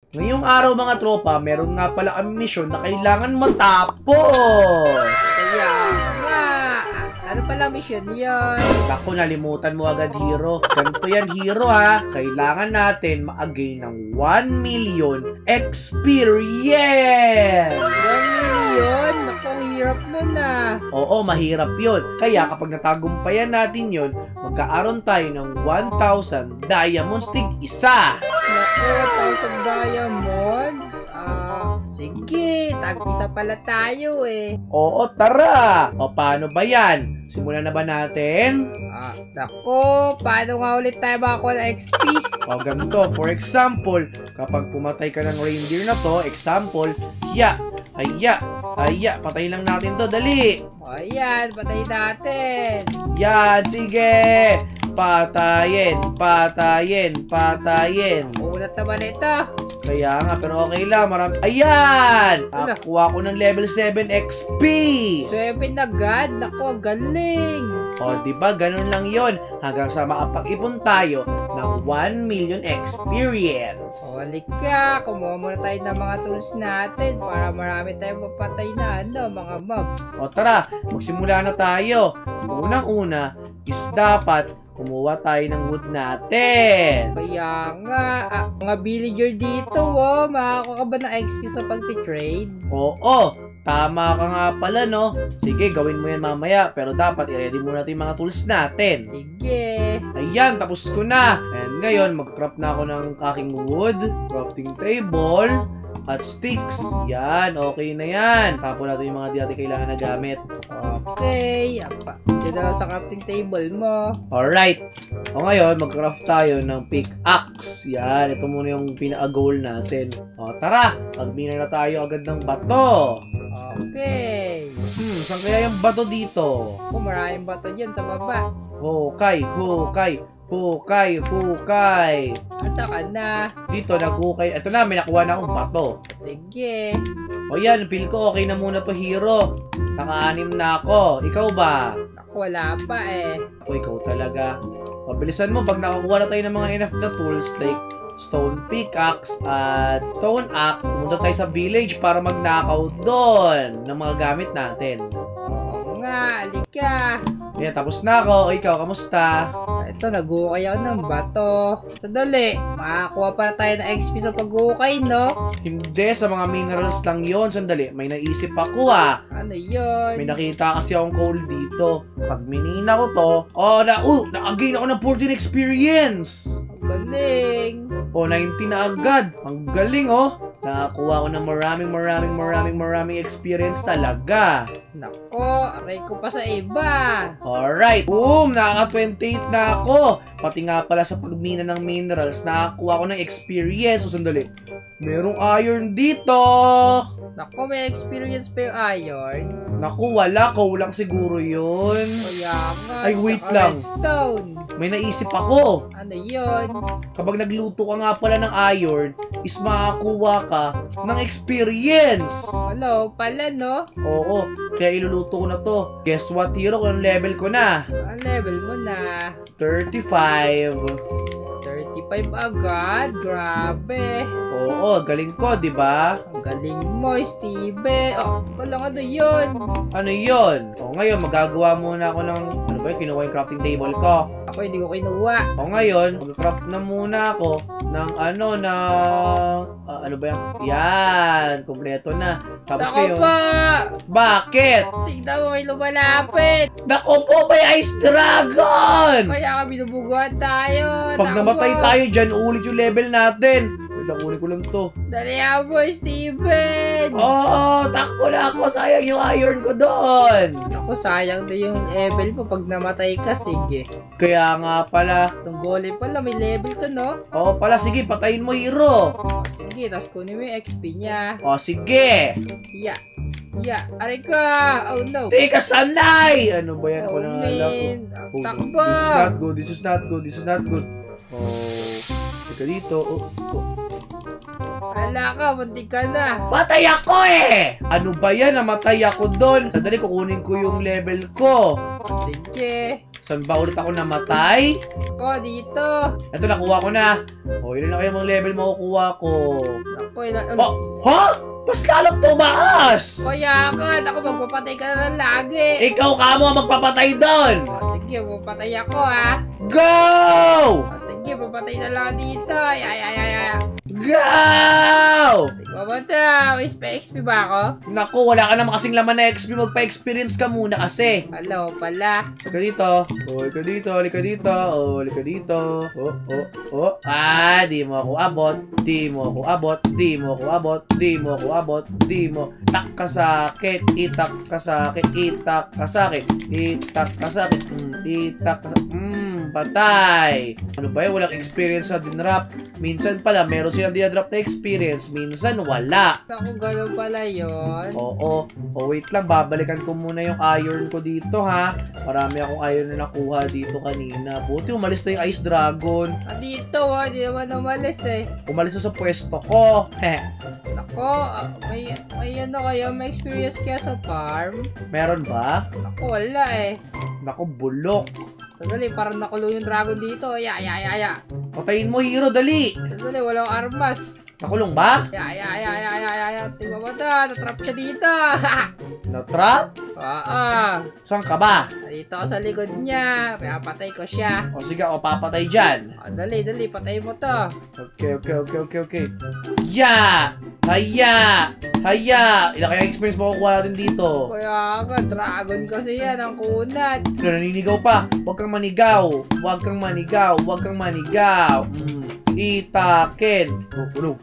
Ngayong araw mga tropa, meron nga pala kami mission na kailangan matapos. Kaya nga. Ano pala mission yun? Ako, nalimutan mo agad, Hero. Ganito yan, Hero, ha. Kailangan natin ma-gain ng 1 million experience. 1 million? Naku, ang hirap nun ah. Oo, mahirap yun. Kaya kapag natagumpayan natin yun, magkaaroon tayo ng 1,000 diamonds tig isa. Naku, 1,000 diamonds? Sige, tag-isa pala tayo eh. Oo, tara. O, paano ba yan? Simulan na ba natin? Naku, paano nga ulit tayo makakuha ng XP? O, ganito. For example, kapag pumatay ka ng reindeer na to, example, ya, patay lang natin to, dali. O yan, patay natin. Yan, sige. Patayin. Ulat naman ito. Kaya nga, pero okay lang. Ayan! Nakakuha ko ng level 7 XP! 7 agad? Naku, ang galing! O, diba? Ganun lang yon hanggang sa makapag-ipon tayo ng 1 million experience. O, halika. Kumuha muna tayo ng mga tools natin para marami tayong mapatay na mga mobs. O, tara. Magsimula na tayo. Unang-una is dapat kumuha tayo ng wood natin. Kaya nga, mga villager dito, makakuha ka ba ng XP sa pag-trade? Oo, tama ka nga pala, no? Sige, gawin mo yan mamaya, pero dapat i-ready muna natin yung mga tools natin. Sige. Ayan, tapos ko na. And ngayon, mag-craft na ako ng aking wood, crafting table, at sticks. Yan, okay na yan. Tapos natin yung mga di natin kailangan na gamit. Okay. Diyan na lang sa crafting table mo. Alright. O ngayon, mag-craft tayo ng pickaxe. Yan, ito muna yung pinaka-goal natin. O tara, mag-miner na tayo agad ng bato. Okay. Saan kaya yung bato dito? Maraming bato dyan sa baba. Hukay. At saka na. Dito, naghukay. Ito na, may nakuha na akong bato. Sige. O yan, feel ko okay na muna to, Hero. Naka-anim na ako. Ikaw ba? Naku, wala pa eh. Ako, ikaw talaga. Pabilisan mo, pag nakakuha na tayo ng mga enough na tools like stone pickaxe at stone axe, pumunta tayo sa village para magnakaw doon ng mga gamit natin. Oo nga, alika. Ayan, tapos na ako. O ikaw, kamusta? Ito, nag-ukay ako ng bato. Sadali, makakuha para tayo ng XP sa pag-ukay, no? Hindi, sa mga minerals lang yon. Sandali, may naisip ako Ano yun? May nakita kasi akong coal dito. Pag minina ko to, naka-gain ako ng 14 experience. Ang galing. O, 19 na agad. Ang galing, Nakakuha ko ng maraming experience talaga. Nako, aray ko pa sa iba. Alright. Boom! Nakaka-28 na ako. Pati nga pala sa pagmina ng minerals, nakakuha ko ng experience. So, sandali. Merong iron dito. Nako, may experience pa yung iron. Naku, wala. Kulang siguro yun. Kaya nga. Ay, wait lang. Redstone. May naisip ako. Ano yun? Kapag nagluto ka nga pala ng iron, is makakuha ka ng experience. Hello, pala no? Oo, kaya iluluto ko na to. Guess what, Hero? Kung level ko na? Ang level mo na? 35. 35 agad? Grabe. Oo, galing ko, di ba? Ang galing mo, Steve. Walang ano yun? Ano yun? O ngayon, magagawa muna ako ng, ano ba yun, kinuha yung crafting table ko. Ako hindi ko kinuha. O ngayon, mag-craft na muna ako ng ano ba yan? Yan, kompleto na. Tapos Nako po! Bakit? Tignan mo, may lumalapit. Nako po, may ice dragon! Kaya kami binubuguhan tayo. Pag namatay tayo dyan, ulit yung level natin. Wait lang, ulit ko lang to. Dali mo, Steven! Oo, takbo na ako. Sayang yung iron ko doon. Ako, sayang din yung level mo pag namatay ka. Sige. Kaya nga pala. Itong golem pala, may level to, no? Oo pala, sige, patayin mo, Hero. Sige, tapos kunin mo yung XP niya. O, sige. Aray ka! Oh, no. Teka, sanay! Ano ba yan? Oh, Ako man. Takbo! This is not good. Oh, teka dito. Wala ka, muntik ka na. Patay ako eh! Ano ba yan? Namatay ako doon. Sandali, kukunin ko yung level ko. Sige. Saan ba ulit ako namatay? Ako, dito. Ito, nakuha ko na. O ilan na kaya mga level makukuha ko? Naku, ilan... Oh, ha? Mas lalong tumaas! Kaya ka, ako magpapatay ka na lang lagi. Ikaw ka mo ang magpapatay doon! Sige, papatay ako ha. Go! Sige, papatay na lang dito. Ay. Go! Ikaw ba ito? XP ba ako? Naku, wala ka naman kasing laman na XP. Magpa-experience ka muna kasi. Hello pala. Halika dito. Halika dito. Halika dito. Halika dito. Oh. Di mo ako abot. Di mo ako abot. Di mo ako abot. Di mo ako abot. Di mo. Tak ka sakit. Itak ka sakit. Itak ka sakit. Itak ka sakit. Itak ka sakit. Patay. Ano ba yun? Walang experience sa dinrap. Minsan pala, meron silang dinrap na experience. Minsan, wala. Ako, gano'n pala yun. Oo. Wait lang. Babalikan ko muna yung iron ko dito, ha? Marami akong iron na nakuha dito kanina. Buti umalis na yung ice dragon. Dito, hindi naman umalis eh. Umalis na sa pwesto ko. Nako, may ano kayo, may experience kaya sa farm? Meron ba? Nako, wala eh. Naku, bulok. Sandali, parang nakulong yung dragon dito. Ya. Patayin mo, hero. Dali. Sandali, walang armas. Nakulong ba? Ya. Tingnan mo ito, natrap siya dito. Na-trap? Oo. Saan ka ba? Dito ako sa likod niya. Pinapatay ko siya. O sige, ako papatay dyan. Dali, patay mo to. Okay. Ya! Haya! Ilang kaya experience makukuha natin dito? Kaya ka, dragon kasi yan, ang kunat. Naninigaw pa. Huwag kang manigaw. Itakin. Ulo.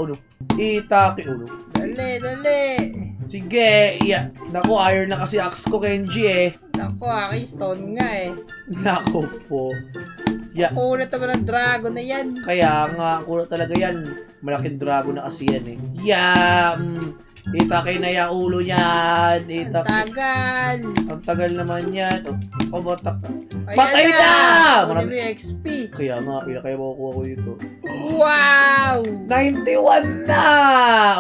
Ulo. Dali. Sige. Yeah. Naku, iron na kasi axe ko, Kenji eh. Naku, aking stone nga eh. Naku po. Yeah. Kunat naman ang dragon na yan. Kaya nga, kulo talaga yan. Malaking dragon na kasi yan eh. Yeah. Itakin na yung ulo niyan. Tagal. Ang tagal naman yan. Batak. Ayan Patay na! Marami yung XP. Kaya nga, ilan kaya makukuha ko dito? Wow! 91 na!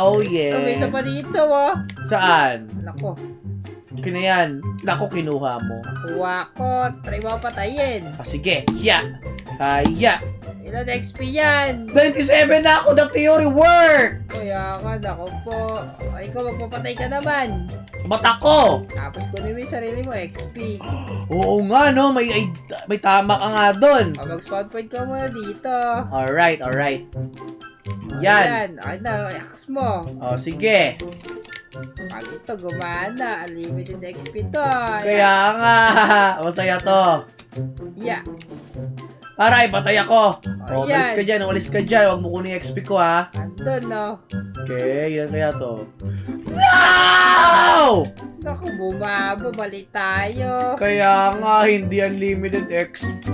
Oh yeah. May isa pa dito oh. Saan? Nako. Kinayan. Naku, kinuha mo. Kuha ko. Try mo patayin. Sige. Yeah. Ilan XP yan? 97 na ako. The theory works! Kaya ka, nako po. Ay, ikaw magpapatay ka naman. Ba't ako? Tapos kunin mo yung sarili mo, XP. Oo nga, no? May tama ka nga doon. Mag-spawn point ka muna dito. Alright. Yan. Ay na, axe mo. Sige. Pag ito gumana, unlimited XP to. Kaya nga. Masaya to. Yeah. Aray, patay ako. Ayan. Umalis ka dyan. Huwag mo kunin XP ko, ha? Andun, no? Okay, yan kaya to. No! Naku, bumaba. Balik tayo. Kaya nga, hindi unlimited XP.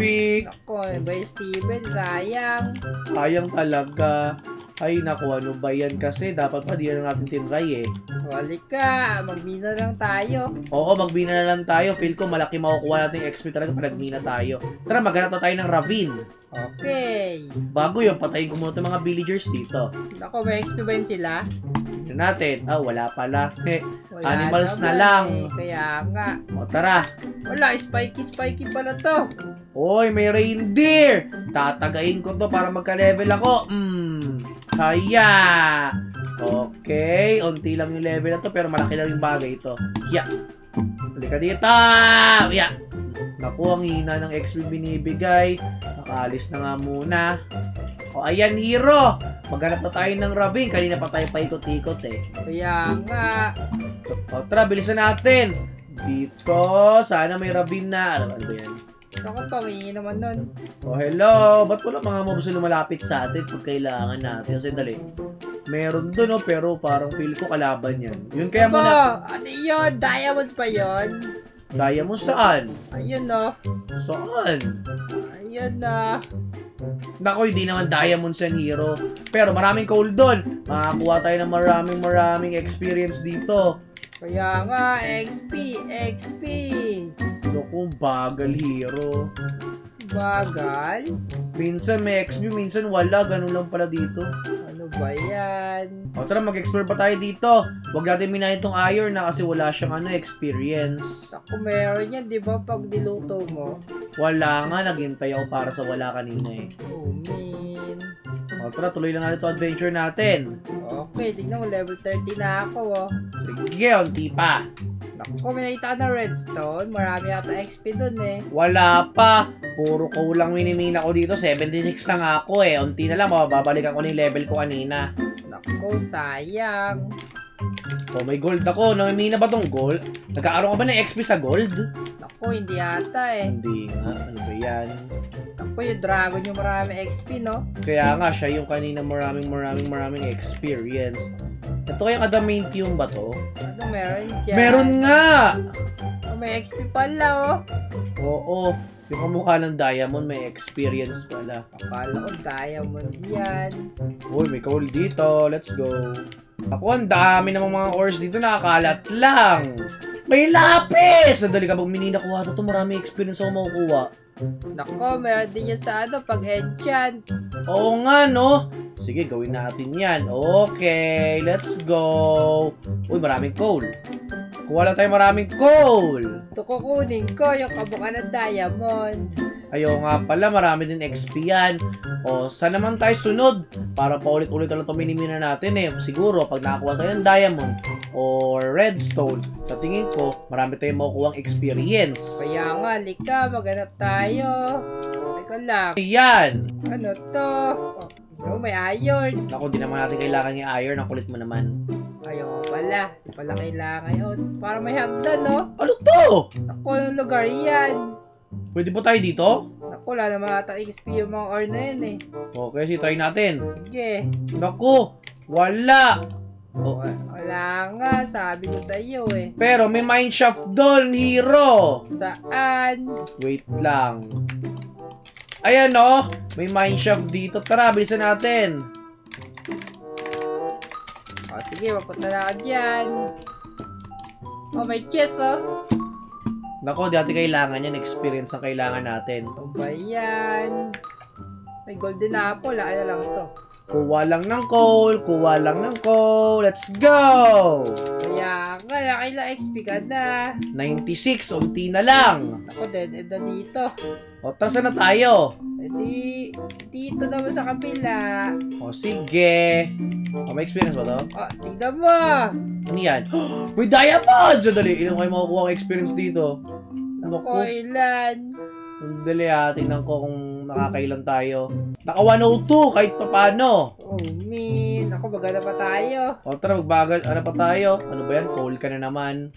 Naku, ba Steven? Sayang. Sayang talaga. Ay, naku, ano ba yan? Kasi dapat pa di na natin tinry eh. Balik ka. Magmina lang tayo. Oo, magbina na lang tayo. Feel ko malaki makukuha natin yung XP talaga pag nagmina tayo. Tara, maghanap na tayo ng ravine. Okay. Bago yun, patayin ko muna itong mga villagers dito. Naku, may XP ba yun sila? Tignan natin. Wala pala. Wala Animals na naman lang. Kaya nga. O, tara. Wala, spiky pala to. Oy, may reindeer! Tatagayin ko to para magka-level ako. Kaya. Okay, unti lang yung level na to pero malaki lang yung bagay ito. Yeah. Halika dito! Yeah. Naku, ang hina ng XP binibigay. Nakaalis na nga muna. O, ayan, hero! Maghanap na tayo ng ravine. Kanina pa tayo paikot-ikot eh. Kaya nga. O, tara, bilisan natin. Dito, sana may ravine na. Ano ba yan? Naku, pamingi naman nun. Oh, hello! Ba't wala mga mobs na lumalapit sa atin pag kailangan natin? Kasi dali. Meron dun, pero parang feel ko kalaban yan. Yun kaya muna... Ano yun? Diamonds pa yun? Diamond saan? Ayun no. Saan? Ayun na. Naku, hindi naman diamonds yan, hero. Pero maraming coal dun. Makakuha tayo ng maraming experience dito. Kaya nga, XP. Naku, bagal, hero. Bagal? Minsan may XP, minsan wala. Ganun lang pala dito. Ano ba yan? O tara, mag-explore pa tayo dito. Huwag natin minahin tong iron na kasi wala siyang experience. Ako meron yan, di ba? Pag niluto mo. Wala nga, naghintay ako para sa wala kanina eh. Oh, man. O tara, tuloy lang natin itong adventure natin. Okay, tignan mo, level 30 na ako, oh. Sige, unti pa. Naku, may nakita ka na redstone. Marami yata XP dun eh. Wala pa. Puro kulang minimina ko dito. 76 na nga ako eh. Unti na lang, mababalikan ko na yung level ko kanina. Naku, sayang. Oh, may gold ako. Namimina ba tong gold? Nagkakaroon ka ba ng XP sa gold? Naku, hindi yata eh. Hindi nga. Ano ba yan? Naku, yung dragon yung marami XP, no? Kaya nga, siya yung kanina maraming experience. Ito kayang adamantium ba to? Ano meron dyan? Meron nga! Oh, may XP pala, oh. Oo. Yung kamukha ng diamond, may experience pala. Akala ko diamond yan. Uy, may coal dito. Let's go. Ako, ang dami namang mga ores dito. Nakakalat lang. May lapis! Nadali ka bang minina kuha ito? Marami experience ako makukuha. Nako, meron din yan sa ano, pag-enchant. Oo nga, no? Sige, gawin natin yan. Okay, let's go. Uy, maraming coal. Kuha lang tayo maraming coal. Ito kukunin ko yung kabuka ng diamond. Ayaw nga pala, marami din XP yan. O, saan naman tayo sunod? Para paulit-ulit na lang ito minimina natin eh. Siguro, pag nakakuha tayo ng diamond or redstone, sa tingin ko, marami tayong makukuha experience. Kaya nga, lika, maghanap tayo. Teka lang. Yan! Ano to? Oh, may iron. Naku, di naman natin kailangan yung iron. Ang kulit mo naman. Ayaw pala. Di pala kailangan yun. Para may hagdan, no? Ano to? Naku, anong lugar yan? Pwede ba tayo dito? Naku, wala naman ata XP yung mga ore na yun eh. Okay, sige, try natin. Sige. Naku, wala. Oh. Wala nga, sabi ko sa iyo eh. Pero may mineshaft doon, hero. Saan? Wait lang. Ayan oh, may mineshaft dito. Tara, bilisan natin. O sige, mapunta na ako dyan. Oh, may chest oh. Nako, dati kailangan yan. Experience ang kailangan natin. Ano ba yan? May golden apple, laki na lang to. Kuha lang ng coal, kuha lang ng coal. Let's go! Kaya nga, nakailang XP ka na. 96, unti na lang. Ako, dead end na dito. O, tara na tayo. E di, dito naman sa kabila. O, sige. O, may experience ba to? Oh, tignan mo. Ano yan? May diamond! So, dali. Ilan kayo makukuha ang experience dito? Ako, ilan? Dali tingnan ko kung nakakailan tayo. Naka 102 kahit pa paano. Oh, man. Ako, maganda pa tayo. O tara, magbagal. Ano pa tayo? Ano ba yan? Coal ka na naman.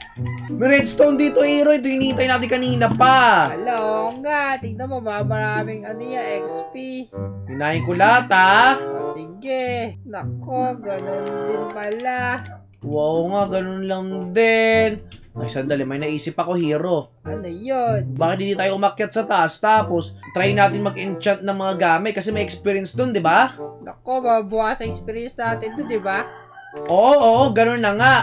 May redstone dito, hero. Ito hinihintay natin kanina pa. Hello nga. Tignan mo, maraming ano yan, XP. Hinahin ko lahat, ha? O, sige. Nako, ganun din pala. Wow nga, ganun lang din. Ay, sandali. May naisip ako, hero. Ano yun? Bakit hindi tayo umakyat sa taas? Tapos, try natin mag-enchant ng mga gamit kasi may experience dun, di ba? Nako, mabuha sa experience natin to, di ba? Oo, ganun na nga.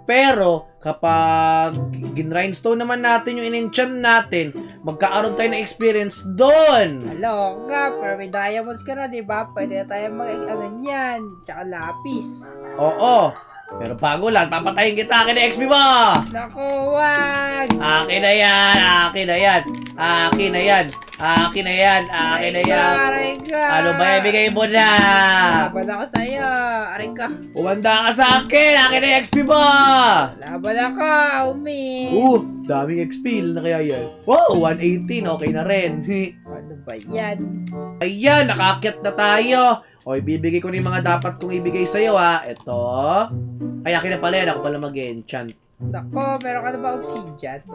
Pero, kapag gin-rhinestone naman natin yung in-enchant natin, magkakaroon tayo ng experience doon. Hello nga, pero may diamonds ka na, di ba? Pwede na tayo ano yan, tsaka lapis. Oo. Pero bago lang, papatayin kita. Akin na XP mo! Naku, wag! Akin na yan! Akin na yan! Akin na yan! Akin na yan! Akin na yan! Aray ka! Ano ba ibigay mo na? Laban ako sa'yo! Aray ka! Umanda ka sa akin! Akin na yung XP mo! Laban ako! Umi! Daming XP. Ilan na kaya yan? Wow! 118. Okay na rin. Ano ba yan? Ayan! Nakakyat na tayo! O, ibibigay ko na yung mga dapat kong ibigay sa'yo, ha. Ito. Ay, akin na pala yan. Ako pala mag-enchant. Nako, meron ka na ba obsidian?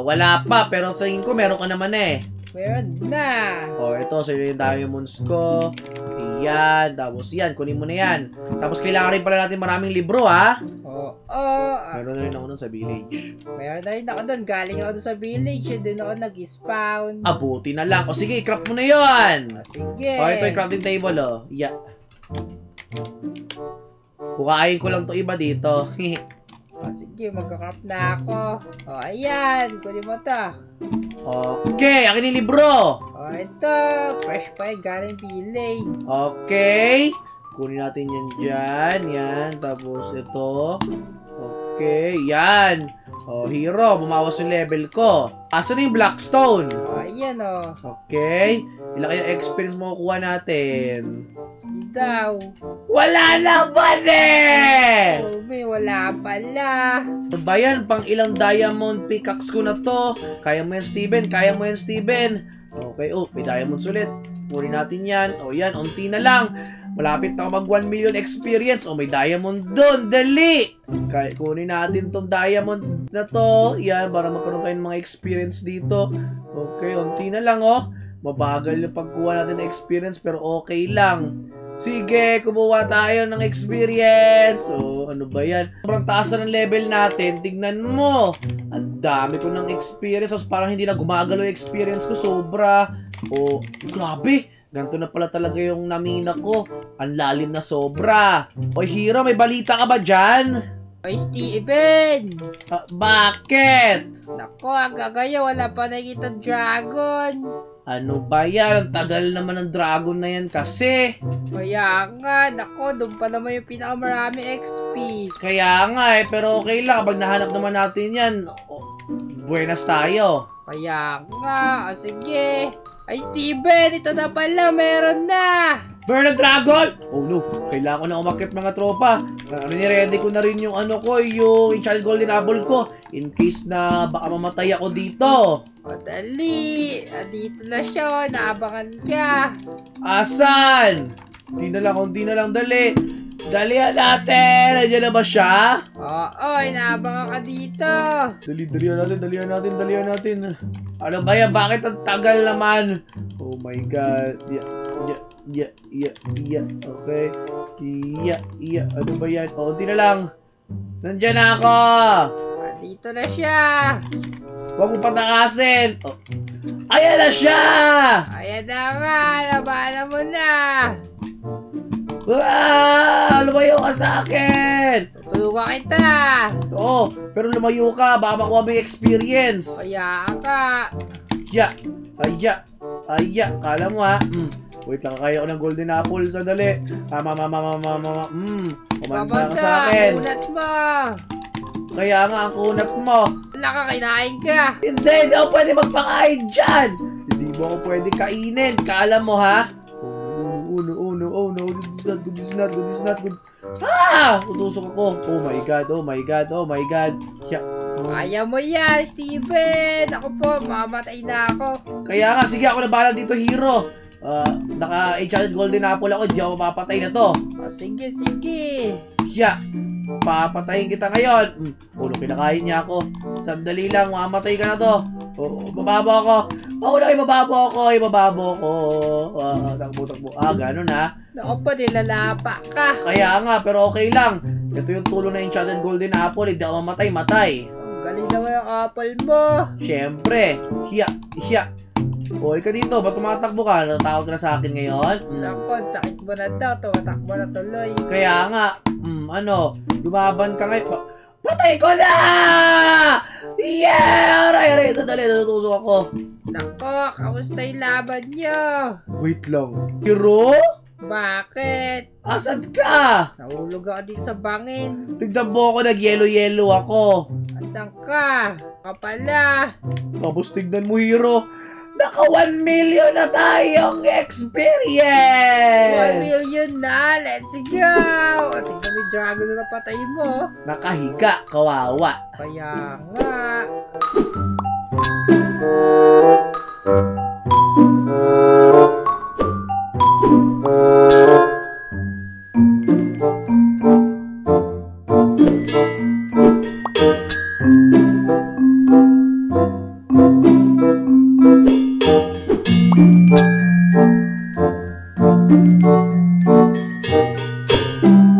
Wala pa, pero tingin ko meron ka naman eh. Meron na! O, ito. Sa'yo yung diamonds ko. Ayan. Tapos yan. Kunin mo na yan. Tapos kailangan rin pala natin maraming libro, ha. Meron na rin ako nun sa village. Meron na rin ako doon. Galing ako doon sa village. Doon ako nag-spawn. Buti na lang. O, sige. Craft mo na yun. Sige. O, ito yung crafting table, o. Yeah. Kukain ko lang to iba dito. Sige, magka-craft na ako. O, ayan. Kunin mo to. Okay. Akin yung libro. O, ito. Fresh pa yung galing village. Okay. kunin natin yan dyan. Yan. Tapos ito. Okay. Yan. Oh, hero. Bumawas yung level ko. Asan na yung Blackstone? Ayan o. Okay. Ilan kaya experience mo kukuha natin? Daw. Wala naman eh! Oh, may wala pala. Ano ba yan? Pang ilang diamond pickaxe ko na to. Kaya mo yan, Steven. Kaya mo yan, Steven. Okay. Oh, may diamonds ulit. Kunin natin yan. Oh, yan. Unti na lang. Malapit na mag 1 million experience. Oh, may diamond doon. Dali! Kaya kunin natin tong diamond na to. Yan, para magkaroon tayo ng mga experience dito. Okay, unti na lang, oh. Mabagal yung pagkuha natin ng experience, pero okay lang. Sige, kumuha tayo ng experience. Oh, ano ba yan? Sobrang taas na ng level natin. Tignan mo. Ang dami ko ng experience. Tapos parang hindi na gumagalo yung experience ko. Sobra. Oh, grabe. Ganito na pala talaga yung namina ko. Ang lalim na sobra. Oy, Hero, may balita ka ba dyan? Oy, Steven! Bakit? Nako, ang gagaya, wala pa nakita dragon. Ano ba yan? Ang tagal naman ng dragon na yan kasi. Kaya nga, nako, doon pa naman yung pinakamarami XP. Kaya nga eh, pero okay lang. Kapag nahanap naman natin yan, buenas tayo. Kaya nga, sige. Ay, Steven, ito na pala, meron na! Burn ng dragon! Oh no, kailangan ko na umakit mga tropa. Ready ko na rin yung ano ko, yung Enchanted Golden Apple ko. In case na baka mamatay ako dito. O, dali! Dito na siya, naabangan ka. Asan? Di na lang, dali. Dalihan natin! Nandiyan na ba siya? Oo, inaabangan ka dito. Dalihan natin. Ano ba yan? Bakit ang tagal naman? Oh my god. Yeah. Okay. Yeah. Ano ba yan? Oh, di na lang. Nandiyan na ako! Dito na siya. Huwag mo patakasin! Oh. Ayan na siya! Ayan na nga, labanan mo na. Lumayo ka sa akin! Tutulungan kita. Oo, pero lumayo ka. Baka makuha mo yung experience. Kaya ka. Aya. Kala mo ha? Wait lang, kaya ko ng golden apple. Sandali. Kumanda ka sa akin. Kunat mo. Kaya nga, ang kunat mo. Wala ka, kinain ka. Hindi ako pwede magpakain dyan. Hindi mo ako pwede kainin. Kala mo ha? Oh no. This is not good. Tutusok ako. Oh my god. Yeah. Kaya mo yan, Steven. Ako po, mamatay na ako. Kaya nga, sige ako na bahala dito, Hero. Naka-Enchanted Golden Apple ako, di ako mapapatay na to. Sige. Yeah. Papatayin kita ngayon. Ulo, kinakain niya ako. Sandali lang, mamatay ka na to. Mababo ako. Ibababo ako. Takbo. Ganun ha. Naku po, nilalapa ka. Kaya nga, pero okay lang. Ito yung tulong na Enchanted Golden Apple. Hindi ako matay. Ang galing naman yung apple mo. Siyempre. Hiya. Hoy ka dito, ba't tumatakbo ka? Natatakot ka na sa akin ngayon? Naku, sakit mo na daw. Tumatakbo na tuloy. Kaya nga, lumaban ka ngayon. Patay ko na! Yeah! Aray, dali, natutusok ako. Naku, kamusta yung laban nyo? Wait lang. Hero? Bakit? Asan ka? Nahulog ako dito sa bangin. Tignan mo ako, nag-yellow ako. Asan ka? Kapala. Tapos tignan mo, Hero. Naka 1 million na tayong experience! 1 million na! Let's go! O, tignan mo yung dragon na napatay mo. Nakahiga, kawawa. Kaya nga.